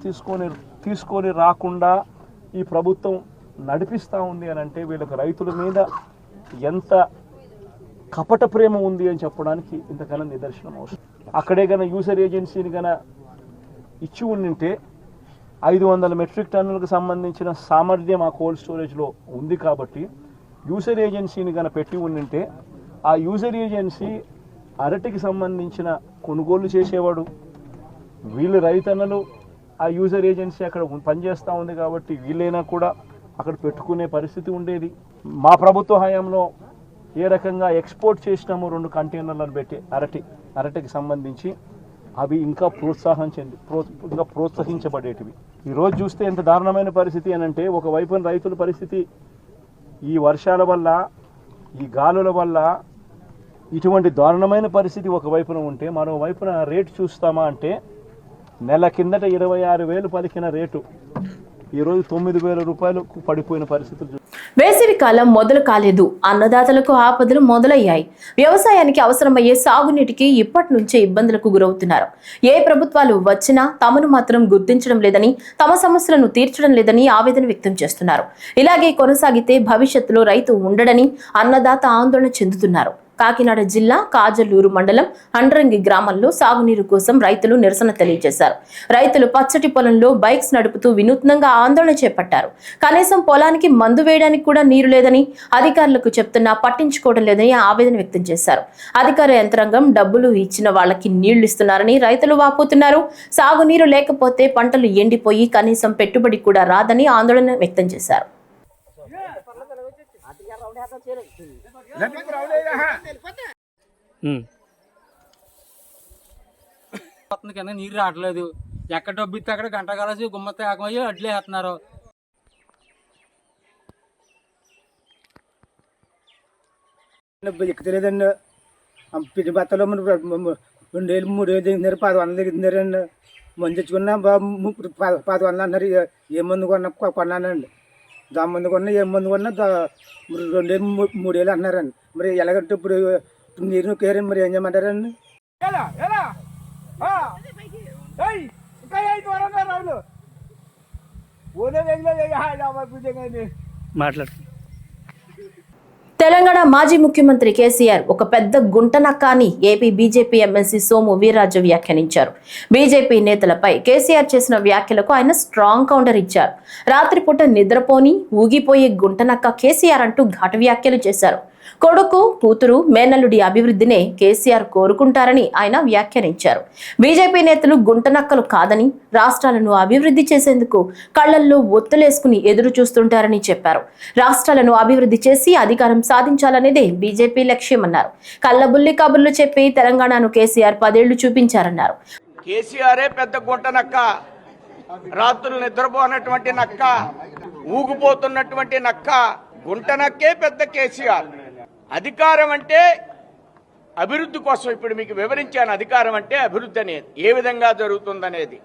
తీసుకొని రాకుండా ఈ ప్రభుత్వం నడిపిస్తూ ఉంది అని అంటే వీళ్ళకి రైతుల మీద ఎంత కపట ప్రేమ ఉంది అని చెప్పడానికి ఇంతకన్నా నిదర్శనం అవసరం. అక్కడే గన యూజర్ ఏజెన్సీని గన ఇచ్చి ఉండింటే 500 మెట్రిక్ టన్నులకు సంబంధించిన సామర్థ్యం ఆ కోల్డ్ స్టోరేజ్లో ఉంది కాబట్టి యూజర్ ఏజెన్సీని గన పెట్టి ఉండింటే ఆ యూజర్ ఏజెన్సీ అరటికి సంబంధించిన కొనుగోలు చేసేవాడు, వీళ్ళు రైతన్నలు ఆ యూజర్ ఏజెన్సీ అక్కడ పనిచేస్తూ ఉంది కాబట్టి వీళ్ళైనా కూడా అక్కడ పెట్టుకునే పరిస్థితి ఉండేది. మా ప్రభుత్వ హయాంలో ఏ రకంగా ఎక్స్పోర్ట్ చేసినామో 2 కంటైనర్లను పెట్టి అరటికి సంబంధించి అవి ఇంకా ప్రోత్సహించబడేటివి. ఈరోజు చూస్తే ఎంత దారుణమైన పరిస్థితి అని అంటే, ఒకవైపున రైతుల పరిస్థితి ఈ వర్షాల వల్ల, ఈ గాలుల వల్ల ఇటువంటి దారుణమైన పరిస్థితి ఒకవైపున ఉంటే మరోవైపున రేటు చూస్తామా అంటే నెల కిందట 26,000 పలికిన రేటు ఈరోజు 9,000 రూపాయలకు పడిపోయిన పరిస్థితులు. వేసవి కాలం మొదలు కాలేదు, అన్నదాతలకు ఆపదలు మొదలయ్యాయి. వ్యవసాయానికి అవసరమయ్యే సాగునీటికి ఇప్పటి నుంచే ఇబ్బందులకు గురవుతున్నారు. ఏ ప్రభుత్వాలు వచ్చినా తమను మాత్రం గుర్తించడం లేదని, తమ సమస్యలను తీర్చడం లేదని ఆవేదన వ్యక్తం చేస్తున్నారు. ఇలాగే కొనసాగితే భవిష్యత్తులో రైతు ఉండడని అన్నదాత ఆందోళన చెందుతున్నారు. కాకినాడ జిల్లా కాజలూరు మండలం అండ్రంగి గ్రామంలో సాగునీరు కోసం రైతులు నిరసన తెలియజేశారు. రైతులు పచ్చటి పొలంలో బైక్స్ నడుపుతూ వినూత్నంగా ఆందోళన చేపట్టారు. కనీసం పొలానికి మందు వేయడానికి కూడా నీరు లేదని అధికారులకు చెప్తున్నా పట్టించుకోవడం లేదని ఆవేదన వ్యక్తం చేశారు. అధికార యంత్రాంగం డబ్బులు ఇచ్చిన వాళ్ళకి నీళ్లు ఇస్తున్నారని రైతులు వాపోతున్నారు. సాగునీరు లేకపోతే పంటలు ఎండిపోయి కనీసం పెట్టుబడి కూడా రాదని ఆందోళన వ్యక్తం చేశారు. నీరు రావట్లేదు. ఎక్కడ డబ్బు ఇస్తే అక్కడ గంట కాలేసి గుమ్మత్త ఏకమయ్యి అడ్లే వేస్తున్నారు. ఎక్కలేదండి. పిటి బత్తలో 2,000 3,000 దిగుతున్నారు, 10,000 దిగుతున్నారండి. మందు తెచ్చుకున్నా 10,000 అన్నారు. ఏ మందు కొన్నానండి, దా మందు కొన్నా ఏ మందు కొన్నా 2,000 3,000 అన్నారండి. మరి ఎలాగంటే ఇప్పుడు నీరు నొక్కారండి, మరి ఏం చేయమంటారండి? మాట్లాడు. తెలంగాణ మాజీ ముఖ్యమంత్రి కేసీఆర్ ఒక పెద్ద గుంటనక్క అని AP BJP MLC Somu Veerraju వ్యాఖ్యానించారు. బీజేపీ నేతలపై కేసీఆర్ చేసిన వ్యాఖ్యలకు ఆయన స్ట్రాంగ్ కౌంటర్ ఇచ్చారు. రాత్రిపూట నిద్రపోని ఊగిపోయే గుంటనక్క కేసీఆర్ అంటూ ఘాటు వ్యాఖ్యలు చేశారు. కొడుకు, కూతురు, మేనల్లుడి అభివృద్ధినే కేసీఆర్ కోరుకుంటారని ఆయన వ్యాఖ్యానించారు. బీజేపీ నేతలు గుంటనక్కలు కాదని, రాష్ట్రాలను అభివృద్ధి చేసేందుకు కళ్లల్లో ఒత్తులేసుకుని ఎదురు చూస్తుంటారని చెప్పారు. రాష్ట్రాలను అభివృద్ధి చేసి అధికారం సాధించాలనేదే బీజేపీ లక్ష్యమన్నారు. కళ్ళబుల్లి కబుర్లు చెప్పి తెలంగాణను కేసీఆర్ 10 ఏళ్లు చూపించారన్నారు. కేసీఆరే పెద్ద గుంటనక్క, రాత్రులు నిద్రపోనటువంటి నక్క, ఊగిపోతున్నటువంటి నక్క, గుంటనక్కే పెద్ద కేసీఆర్. అధికారం అంటే అభివృద్ధి కోసం ఇప్పుడు మీకు వివరించాను. అధికారం అంటే అభివృద్ధి అనేది ఏ విధంగా జరుగుతుందనేది.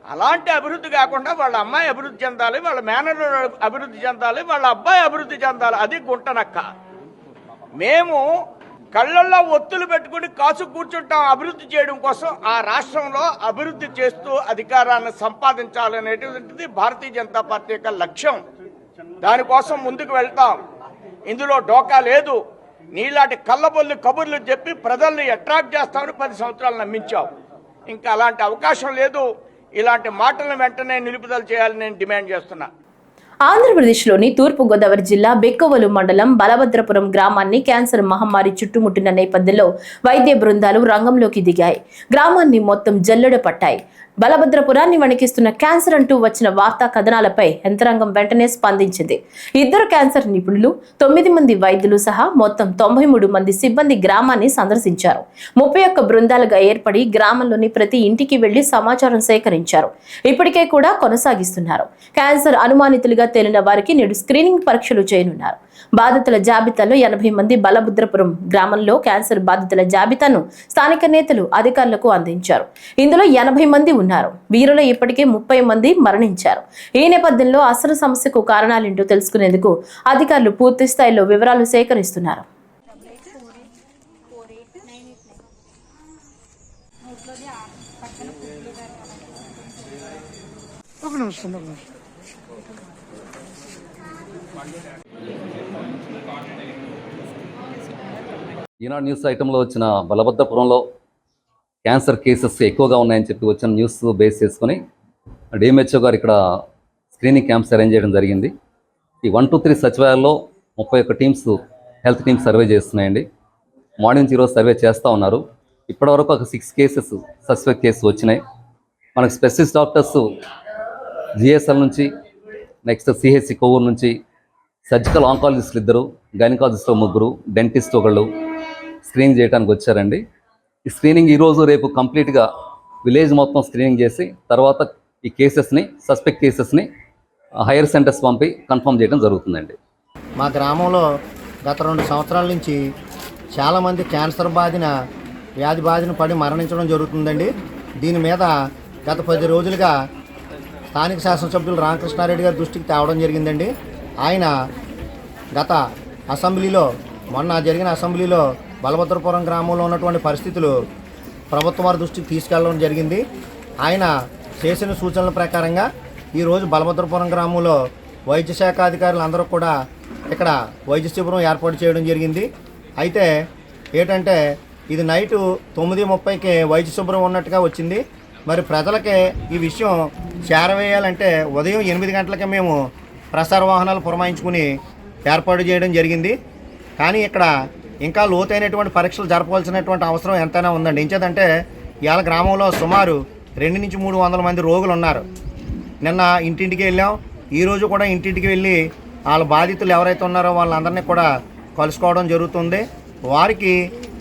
అలాంటి అభివృద్ధి కాకుండా వాళ్ళ అమ్మాయి అభివృద్ధి చెందాలి, వాళ్ళ మేనల్లుడు అభివృద్ధి చెందాలి, వాళ్ళ అబ్బాయి అభివృద్ధి చెందాలి. అది గుంటనక్క. మేము కళ్ళల్లో ఒత్తులు పెట్టుకుని కాసు కూర్చుంటాం అభివృద్ధి చేయడం కోసం. ఆ రాష్ట్రంలో అభివృద్ధి చేస్తూ అధికారాన్ని సంపాదించాలనేటువంటిది భారతీయ జనతా పార్టీ యొక్క లక్ష్యం. దానికోసం ముందుకు వెళ్తాం. ఇందులో డోకా లేదు. నీలాంటి కళ్ళబొల్లి కబుర్లు చెప్పి ప్రజల్ని అట్రాక్ట్ చేస్తామని 10 సంవత్సరాలు నమ్మించావు. ఇంకా అలాంటి అవకాశం లేదు. ఇలాంటి మాటలను వెంటనే నిలుపుదల చేయాలని నేను డిమాండ్ చేస్తున్నా. ఆంధ్రప్రదేశ్లోని తూర్పుగోదావరి జిల్లా బెక్కవోలు మండలం బలభద్రపురం గ్రామాన్ని క్యాన్సర్ మహమ్మారి చుట్టుముట్టిన నేపథ్యంలో వైద్య బృందాలు రంగంలోకి దిగాయి. గ్రామాన్ని మొత్తం జల్లెడ పట్టాయి. బలభద్రపురాన్ని వణికిస్తున్న క్యాన్సర్ అంటూ వచ్చిన వార్తా కథనాలపై యంత్రాంగం వెంటనే స్పందించింది. 2 క్యాన్సర్ నిపుణులు, 9 మంది వైద్యులు సహా మొత్తం 93 మంది సిబ్బంది గ్రామాన్ని సందర్శించారు. 31 బృందాలుగా ఏర్పడి గ్రామంలోని ప్రతి ఇంటికి వెళ్లి సమాచారం సేకరించారు. ఇప్పటికే కూడా కొనసాగిస్తున్నారు. క్యాన్సర్ అనుమానితులుగా తేలిన వారికి నేడు స్క్రీనింగ్ పరీక్షలు చేయనున్నారు. బాధితుల జాబితాలో 80 మంది బలభద్రపురం గ్రామంలో క్యాన్సర్ బాధితుల జాబితాను స్థానిక నేతలు అధికారులకు అందించారు. ఇందులో 80 మంది ఉన్నారు. వీరిలో ఇప్పటికే 30 మంది మరణించారు. ఈ నేపథ్యంలో అసలు సమస్యకు కారణాలేంటో తెలుసుకునేందుకు అధికారులు పూర్తి స్థాయిలో వివరాలు సేకరిస్తున్నారు. ఈనాడు న్యూస్ ఐటంలో వచ్చిన బలభద్రపురంలో క్యాన్సర్ కేసెస్ ఎక్కువగా ఉన్నాయని చెప్పి వచ్చిన న్యూస్ బేస్ చేసుకొని డిఎంహెచ్ఓ గారు ఇక్కడ స్క్రీనింగ్ క్యాంప్స్ అరేంజ్ చేయడం జరిగింది. ఈ 1, 2, 3 సచివాలయాల్లో 31 టీమ్స్ హెల్త్ టీమ్స్ సర్వే చేస్తున్నాయండి. మార్నింగ్ నుంచి ఈరోజు సర్వే చేస్తూ ఉన్నారు. ఇప్పటివరకు ఒక 6 కేసెస్ సస్పెక్ట్ కేసెస్ వచ్చినాయి. మనకు స్పెషలిస్ట్ డాక్టర్స్ జిఎస్ఎల్ నుంచి, నెక్స్ట్ సిహెచ్సి కొవ్వూరు నుంచి, సర్జికల్ ఆంకాలజిస్టులు 2, గైనకాలజిస్టులు 3, డెంటిస్ట్ 1 స్క్రీనింగ్ చేయడానికి వచ్చారండి. ఈ స్క్రీనింగ్ ఈరోజు రేపు కంప్లీట్గా విలేజ్ మొత్తం స్క్రీనింగ్ చేసి తర్వాత ఈ కేసెస్ని, సస్పెక్ట్ కేసెస్ని హైయర్ సెంటర్స్ పంపి కన్ఫర్మ్ చేయడం జరుగుతుందండి. మా గ్రామంలో గత 2 సంవత్సరాల నుంచి చాలామంది క్యాన్సర్ వ్యాధి బాధిన పడి మరణించడం జరుగుతుందండి. దీని మీద గత 10 రోజులుగా స్థానిక శాసనసభ్యులు రామకృష్ణారెడ్డి గారి దృష్టికి తేవడం జరిగిందండి. ఆయన గత మొన్న జరిగిన అసెంబ్లీలో బలభద్రపురం గ్రామంలో ఉన్నటువంటి పరిస్థితులు ప్రభుత్వం వారి దృష్టికి తీసుకెళ్లడం జరిగింది. ఆయన చేసిన సూచనల ప్రకారంగా ఈరోజు బలభద్రపురం గ్రామంలో వైద్య శాఖ అధికారులు అందరూ కూడా ఇక్కడ వైద్య శిబిరం ఏర్పాటు చేయడం జరిగింది. అయితే ఏంటంటే ఇది నైటు 9:30కి వైద్య శిబిరం ఉన్నట్టుగా వచ్చింది. మరి ప్రజలకే ఈ విషయం చేరవేయాలంటే ఉదయం 8 గంటలకే మేము ప్రసార వాహనాలు పురమాయించుకుని ఏర్పాటు చేయడం జరిగింది. కానీ ఇక్కడ ఇంకా లోతైనటువంటి పరీక్షలు జరపవలసినటువంటి అవసరం ఎంతైనా ఉందండి. ఎంచేదంటే ఇవాళ గ్రామంలో సుమారు 200 నుంచి 300 మంది రోగులు ఉన్నారు. నిన్న ఇంటింటికి వెళ్ళాం. ఈరోజు కూడా ఇంటింటికి వెళ్ళి వాళ్ళ బాధితులు ఎవరైతే ఉన్నారో వాళ్ళందరినీ కూడా కలుసుకోవడం జరుగుతుంది. వారికి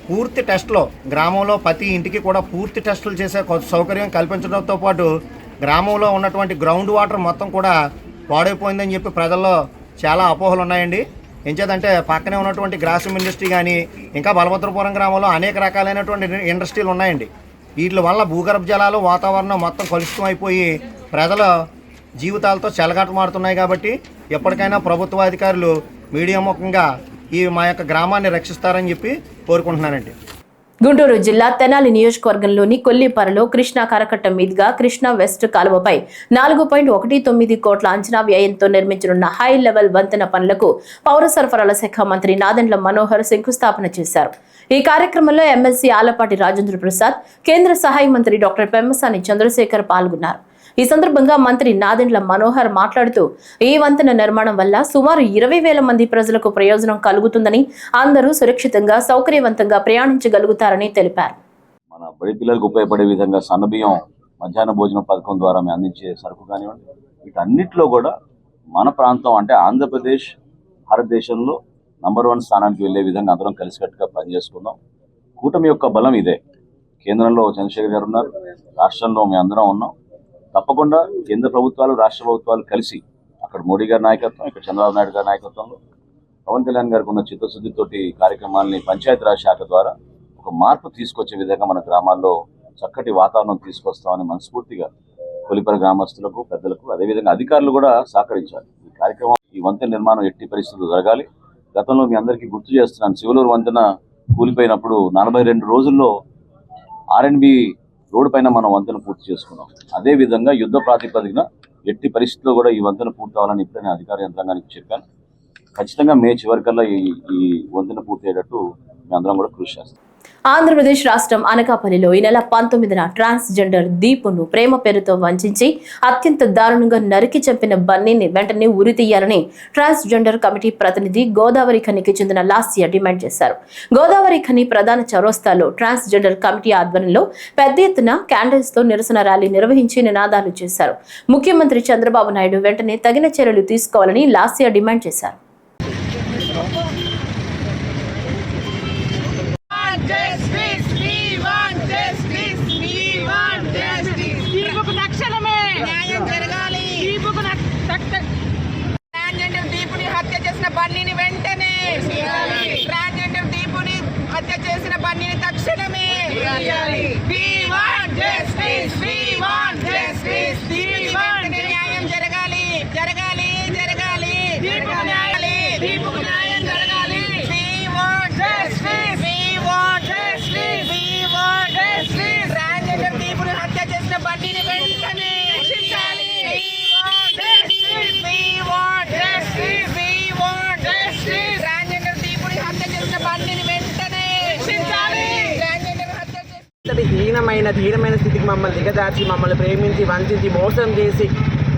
పూర్తి టెస్టులు గ్రామంలో ప్రతి ఇంటికి కూడా పూర్తి టెస్టులు చేసే సౌకర్యం కల్పించడంతో పాటు గ్రామంలో ఉన్నటువంటి గ్రౌండ్ వాటర్ మొత్తం కూడా పాడైపోయిందని చెప్పి ప్రజల్లో చాలా అపోహలు ఉన్నాయండి. ఎంచేదంటే పక్కనే ఉన్నటువంటి గ్రాసిమ్ ఇండస్ట్రీ కానీ ఇంకా బలభద్రపురం గ్రామంలో అనేక రకాలైనటువంటి ఇండస్ట్రీలు ఉన్నాయండి. వీటి వల్ల భూగర్భ జలాలు వాతావరణం మొత్తం కలుషితం అయిపోయి ప్రజల జీవితాలతో చెలగాటమాడుతున్నాయి. కాబట్టి ఎప్పటికైనా ప్రభుత్వ అధికారులు మీడియా ముఖంగా మా యొక్క గ్రామాన్ని రక్షిస్తారని చెప్పి కోరుకుంటున్నానండి. గుంటూరు జిల్లా తెనాలి నియోజకవర్గంలోని కొల్లిపరలో కృష్ణా కరకట్ట మీదుగా కృష్ణా వెస్ట్ కాలువపై 4.19 కోట్ల అంచనా వ్యయంతో నిర్మించనున్న హై లెవెల్ వంతెన పనులకు పౌర సరఫరాల శాఖ మంత్రి నాదెండ్ల మనోహర్ శంకుస్థాపన చేశారు. ఈ కార్యక్రమంలో ఎమ్మెల్సీ ఆలపాటి రాజేంద్ర ప్రసాద్, కేంద్ర సహాయ మంత్రి డాక్టర్ పెమ్మసాని చంద్రశేఖర్ పాల్గొన్నారు. ఈ సందర్భంగా మంత్రి నాదెండ్ల మనోహర్ మాట్లాడుతూ ఈ వంతెన నిర్మాణం వల్ల సుమారు 20,000 మంది ప్రజలకు ప్రయోజనం కలుగుతుందని, అందరూ సురక్షితంగా సౌకర్యవంతంగా ప్రయాణించగలుగుతారని తెలిపారు. మన బడి పిల్లలకు ఉపయోగపడే విధంగా సన్నబియ్యం మధ్యాహ్న భోజన పథకం ద్వారా మేము అందించే సరుకు కానివ్వండి, వీటన్నిటిలో కూడా మన ప్రాంతం అంటే ఆంధ్రప్రదేశ్ భారతదేశంలో నంబర్ 1 స్థానానికి వెళ్లే విధంగా అందరం కలిసికట్టుగా పనిచేసుకుందాం. కూటమి యొక్క బలం ఇదే. కేంద్రంలో చంద్రశేఖర్ గారు ఉన్నారు, రాష్ట్రంలో మేము అందరం ఉన్నాం. తప్పకుండా కేంద్ర ప్రభుత్వాలు రాష్ట్ర ప్రభుత్వాలు కలిసి అక్కడ మోడీ గారి నాయకత్వం, ఇక్కడ చంద్రబాబు నాయుడు గారి నాయకత్వంలో పవన్ కళ్యాణ్ గారికి ఉన్న చిత్తశుద్ధితోటి కార్యక్రమాలని పంచాయతీరాజ్ శాఖ ద్వారా ఒక మార్పు తీసుకొచ్చే విధంగా మన గ్రామాల్లో చక్కటి వాతావరణం తీసుకొస్తామని మనస్ఫూర్తిగా కొలిపర గ్రామస్తులకు, పెద్దలకు, అదేవిధంగా అధికారులు కూడా సహకరించాలి. ఈ కార్యక్రమం, ఈ వంతెన నిర్మాణం ఎట్టి పరిస్థితుల్లో జరగాలి. గతంలో మీ అందరికీ గుర్తు చేస్తున్నాను, శివలూరు వంతెన కూలిపోయినప్పుడు 42 రోజుల్లో R&B రోడ్డు పైన మనం వంతెన పూర్తి చేసుకున్నాం. అదేవిధంగా యుద్ధ ప్రాతిపదికన ఎట్టి పరిస్థితుల్లో కూడా ఈ వంతెన పూర్తి అవ్వాలని ఇప్పుడే నేను అధికార యంత్రాంగానికి చెప్పాను. ఖచ్చితంగా మే చివరికల్లా ఈ వంతెన పూర్తి అయ్యేటట్టు మేమందరం కూడా కృషి చేస్తాం. ఆంధ్రప్రదేశ్ రాష్ట్రం అనకాపల్లిలో ఈ నెల 19న ట్రాన్స్జెండర్ దీపును ప్రేమ పేరుతో వంచించి అత్యంత దారుణంగా నరికి చంపిన బన్నీని వెంటనే ఉరితీయాలని ట్రాన్స్జెండర్ కమిటీ ప్రతినిధి గోదావరి ఖనికి చెందిన లాస్య డిమాండ్ చేశారు. గోదావరి ఖని ప్రధాన చౌరస్తాలో ట్రాన్స్జెండర్ కమిటీ ఆధ్వర్యంలో పెద్ద ఎత్తున క్యాండిల్స్ తో నిరసన ర్యాలీ నిర్వహించి నినాదాలు చేశారు. ముఖ్యమంత్రి చంద్రబాబు నాయుడు వెంటనే తగిన చర్యలు తీసుకోవాలని లాస్య డిమాండ్ చేశారు. ట్రాన్స్జెండర్ దీపుని హత్య చేసిన బన్నీని వెంటనే, ట్రాన్స్జెండర్ దీపుని హత్య చేసిన బన్నీని తక్షణమే, న్యాయం జరగాలి, జరగాలి, జరగాలి, దీపుకు న్యాయం జరగాలి. ట్రాన్స్జెండర్ దీపుని హత్య చేసిన బన్నీని వెంటనే శిక్షించాలి. ట్రాన్స్జెండర్ దీపుని హత్య చేసిన బన్నీని వెంటనే శిక్షించాలి. హీనమైన స్థితికి మమ్మల్ని దిగజార్చి, మమ్మల్ని ప్రేమించి, వంచి, మోసం చేసి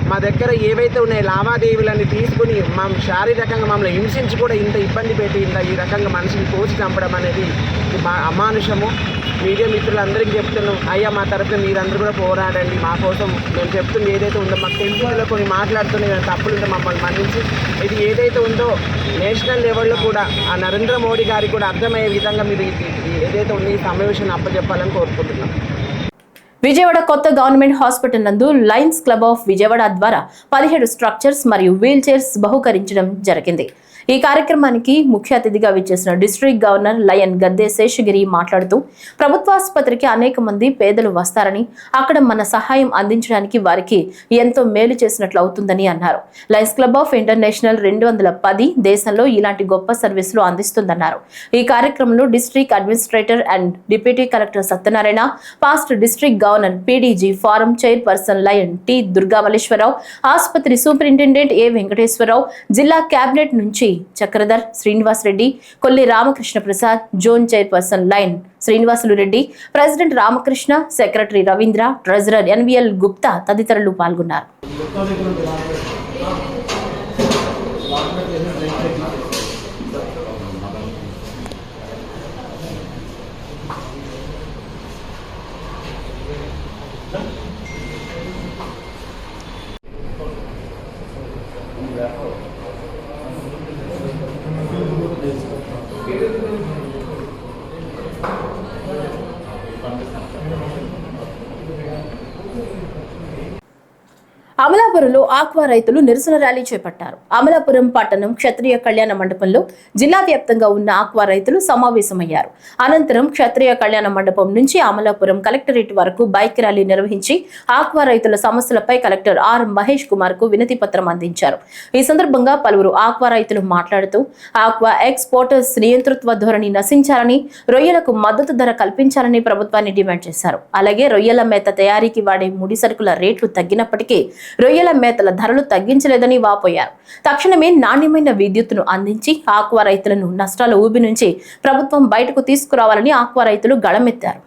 మా దగ్గర ఏవైతే ఉన్నాయో లావాదేవీలన్నీ తీసుకుని శారీరకంగా మమ్మల్ని హింసించి కూడా ఇంత ఇబ్బంది పెట్టి ఈ రకంగా మనిషిని కోసి చంపడం అనేది అమానుషము. మీడియా మిత్రులందరికీ చెప్తున్నాం, అయ్యా మా తరఫున మీరందరూ కూడా పోరాడండి, మా కోసం మేము చెప్తుంది ఏదైతే ఉందో మాకు తెలిసిందో కొన్ని మాట్లాడుతున్న తప్పులుంటే మమ్మల్ని మన్నించి ఇది ఏదైతే ఉందో నేషనల్ లెవెల్లో కూడా ఆ నరేంద్ర మోడీ గారికి కూడా అర్థమయ్యే విధంగా మీరు ఏదైతే ఉందో ఈ సమావేశాన్ని అప్పచెప్పాలని కోరుకుంటున్నాం. విజయవాడ కొత్త గవర్నమెంట్ హాస్పిటల్ నందు లయన్స్ క్లబ్ ఆఫ్ విజయవాడ ద్వారా 17 స్ట్రక్చర్స్ మరియు వీల్ చైర్స్ బహుకరించడం జరిగింది. ఈ కార్యక్రమానికి ముఖ్య అతిథిగా విచ్చేసిన డిస్ట్రిక్ట్ గవర్నర్ లయన్ గద్దె శేషగిరి మాట్లాడుతూ ప్రభుత్వాసుపత్రికి అనేక మంది పేదలు వస్తారని అక్కడ మన సహాయం అందించడానికి వారికి ఎంతో మేలు చేసినట్లు అవుతుందని అన్నారు. లయన్స్ క్లబ్ ఆఫ్ ఇంటర్నేషనల్ 210 దేశంలో ఇలాంటి గొప్ప సర్వీసులు అందిస్తుందన్నారు. ఈ కార్యక్రమంలో district administrator and deputy collector Satyanarayana, past district governor PDG forum chairperson lion T Durgamalleswararao, ఆసుపత్రి సూపరింటెండెంట్ ఏ వెంకటేశ్వరరావు, జిల్లా కేబినెట్ నుంచి Chakradhar Srinivas Reddy, Kolli Ramakrishna Prasad, zone chairperson lion Srinivasulu Reddy, president Ramakrishna, secretary Ravindra, treasurer NVL Gupta తదితరులు పాల్గొన్నారు. అమలాపురంలో ఆక్వా రైతులు నిరసన ర్యాలీ చేపట్టారు. అమలాపురం పట్టణం క్షత్రియ కళ్యాణ మండపంలో జిల్లా వ్యాప్తంగా ఉన్న ఆక్వా రైతులు సమావేశమయ్యారు. అనంతరం క్షత్రియ కళ్యాణ మండపం నుంచి అమలాపురం కలెక్టరేట్ వరకు బైక్ ర్యాలీ నిర్వహించి ఆక్వా రైతుల సమస్యలపై కలెక్టర్ ఆర్ మహేష్ కుమార్ కు వినతి పత్రం అందించారు. ఈ సందర్భంగా పలువురు ఆక్వా రైతులు మాట్లాడుతూ ఆక్వా ఎక్స్పోర్టర్స్ నియంతృత్వ ధోరణి నశించాలని, రొయ్యలకు మద్దతు ధర కల్పించాలని ప్రభుత్వాన్ని డిమాండ్ చేశారు. అలాగే రొయ్యల మేత తయారీకి వాడే ముడి సరుకుల రేట్లు తగ్గినప్పటికీ రొయ్యల మేతల ధరలు తగ్గించలేదని వాపోయారు. తక్షణమే నాణ్యమైన విద్యుత్తును అందించి ఆక్వా రైతులను నష్టాల ఊబి నుంచి ప్రభుత్వం బయటకు తీసుకురావాలని ఆక్వా రైతులు గళమెత్తారు.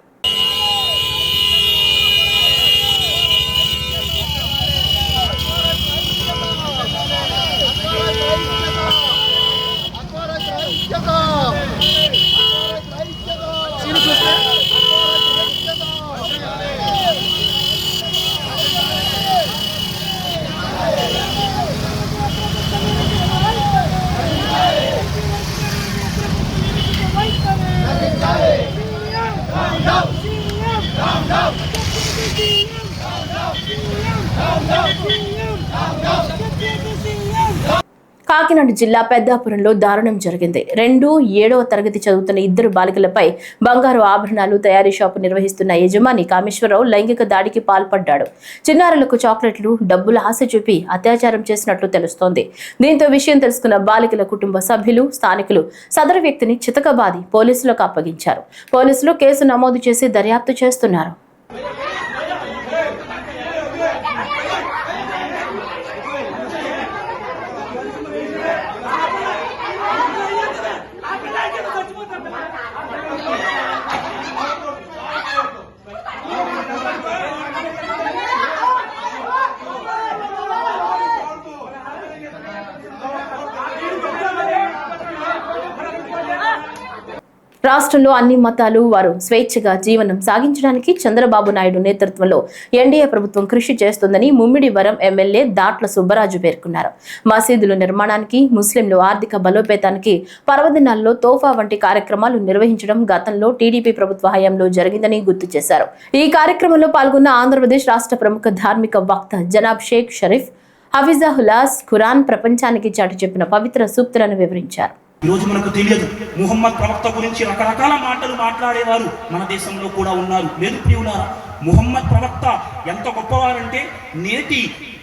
కాకినాడ జిల్లా పెద్దాపురంలో దారుణం జరిగింది. 2-7వ తరగతి చదువుతున్న ఇద్దరు బాలికలపై బంగారు ఆభరణాలు తయారీ షాపు నిర్వహిస్తున్న యజమాని కామేశ్వరరావు లైంగిక దాడికి పాల్పడ్డాడు. చిన్నారులకు చాక్లెట్లు, డబ్బుల ఆశ చూపి అత్యాచారం చేసినట్లు తెలుస్తోంది. దీంతో విషయం తెలుసుకున్న బాలికల కుటుంబ సభ్యులు, స్థానికులు సదరు వ్యక్తిని చితకబాది పోలీసులకు అప్పగించారు. పోలీసులు కేసు నమోదు చేసి దర్యాప్తు చేస్తున్నారు. రాష్ట్రంలో అన్ని మతాలు వారు స్వేచ్ఛగా జీవనం సాగించడానికి చంద్రబాబు నాయుడు నేతృత్వంలో ఎన్డీఏ ప్రభుత్వం కృషి చేస్తుందని ముమ్మిడివరం ఎమ్మెల్యే దాట్ల సుబ్బరాజు పేర్కొన్నారు. మసీదుల నిర్మాణానికి, ముస్లింలు ఆర్థిక బలోపేతానికి పర్వదినాల్లో తోఫా వంటి కార్యక్రమాలు నిర్వహించడం గతంలో టీడీపీ ప్రభుత్వ హయాంలో జరిగిందని గుర్తు చేశారు. ఈ కార్యక్రమంలో పాల్గొన్న ఆంధ్రప్రదేశ్ రాష్ట్ర ప్రముఖ ధార్మిక వక్త జనాబ్ షేక్ షరీఫ్ హఫీజాహుల్లాస్ ఖురాన్ ప్రపంచానికి చాటి చెప్పిన పవిత్ర సూక్తులను వివరించారు. ఈరోజు మనకు తెలియదు, ముహమ్మద్ ప్రవక్త గురించి రకరకాల మాటలు మాట్లాడేవారు మన దేశంలో కూడా ఉన్నారు. లేదు ప్రియులారా, ముహమ్మద్ ప్రవక్త ఎంత గొప్పవారంటే నేటి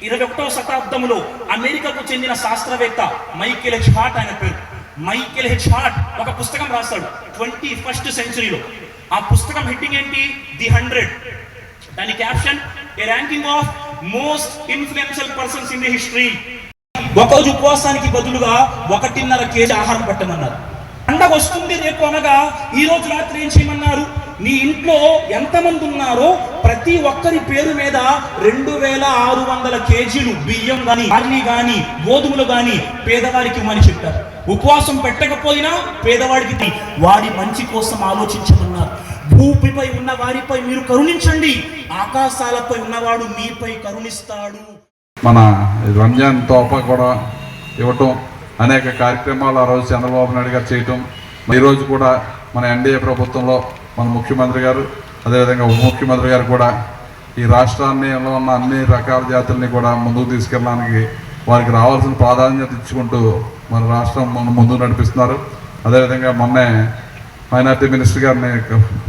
21వ శతాబ్దంలో అమెరికాకు చెందిన శాస్త్రవేత్త మైకేల్ హెచ్ హార్ట్, ఆయన పేరు మైకేల్ హెచ్ హార్ట్, ఒక పుస్తకం రాస్తాడు 21st సెంచరీలో. ఆ పుస్తకం హెడ్డింగ్ ఏంటి? ది 100. దాని caption A ranking of most influential persons in the history. ఒకరోజు ఉపవాసానికి బదులుగా 1.5 కేజీ ఆహారం పెట్టమన్నారు. పండగ వస్తుంది రేపు అనగా ఈ రోజు రాత్రి ఏం చేయమన్నారు? నీ ఇంట్లో ఎంతమంది ఉన్నారో ప్రతి ఒక్కరి పేరు మీద 2600 కేజీలు బియ్యం గాని, బార్లీ గాని, గోధుమలు గాని పేదవారికి ఇవ్వమని చెప్పారు. ఉపవాసం పెట్టకపోయినా పేదవాడికి వాడి మంచి కోసం ఆలోచించమన్నారు. భూమిపై ఉన్న వారిపై మీరు కరుణించండి, ఆకాశాలపై ఉన్నవాడు మీపై కరుణిస్తాడు. మన రంజాన్ తోపా కూడా ఇవ్వటం, అనేక కార్యక్రమాలు ఆ రోజు చంద్రబాబు నాయుడు గారు చేయటం, ఈరోజు కూడా మన ఎన్డీఏ ప్రభుత్వంలో మన ముఖ్యమంత్రి గారు, అదేవిధంగా ఉప ముఖ్యమంత్రి గారు కూడా ఈ రాష్ట్రాల్లో ఉన్న అన్ని రకాల జాతుల్ని కూడా ముందుకు తీసుకెళ్ళడానికి వారికి రావాల్సిన ప్రాధాన్యత ఇచ్చుకుంటూ మన రాష్ట్రం ముందు నడిపిస్తున్నారు. అదేవిధంగా మొన్నే మైనార్టీ మినిస్టర్ గారిని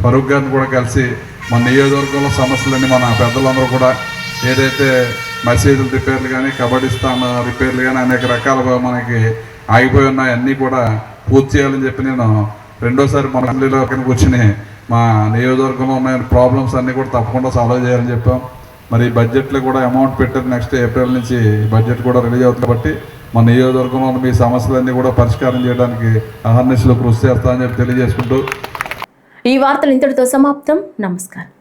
ఫరూక్ గారిని కూడా కలిసి మన నియోజకవర్గంలో సమస్యలన్నీ మన పెద్దలందరూ కూడా ఏదైతే మసీదుల రిపేర్లు కానీ కబడ్డిస్తాన్ రిపేర్లు కానీ అనేక రకాలుగా మనకి ఆగిపోయి ఉన్నాయి అన్నీ కూడా పూర్తి చేయాలని చెప్పి నేను రెండోసారి మన అసెంబ్లీలో కూర్చుని మా నియోజకవర్గంలో ఉన్న ప్రాబ్లమ్స్ అన్నీ కూడా తప్పకుండా సాల్వ్ చేయాలని చెప్పాం. మరి బడ్జెట్లో కూడా అమౌంట్ పెట్టారు. నెక్స్ట్ ఏప్రిల్ నుంచి బడ్జెట్ కూడా రిలీజ్ అవుతుంది కాబట్టి మన నియోజకవర్గంలో ఉన్న మీ సమస్యలన్నీ కూడా పరిష్కారం చేయడానికి అహర్నిశలు కృషి చేస్తామని చెప్పి తెలియజేసుకుంటూ ఈ వార్తలు ఇంతటితో సమాప్తం. నమస్కారం.